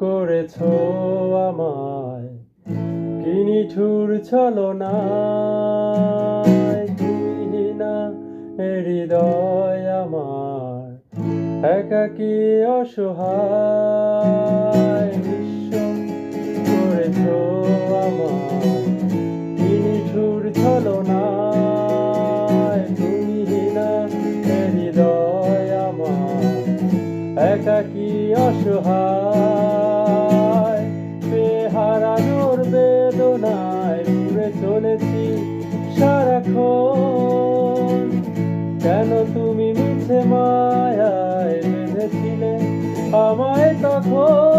করেছ আমায়, কি নিঠুর ছলনায়। তুমি না হৃদয় আমার একাকী অসহায়, নিঃস্ব করেছ আমায়, কি নিঠুর ছলনায়। তুমি না হৃদয় আমার একাকী অসহায়, হারানোর বেদনায় ঘুরে চলেছি সারাক্ষণ। কেন তুমি মিছে মায়ায় বেঁধেছিলে আমায় তখন?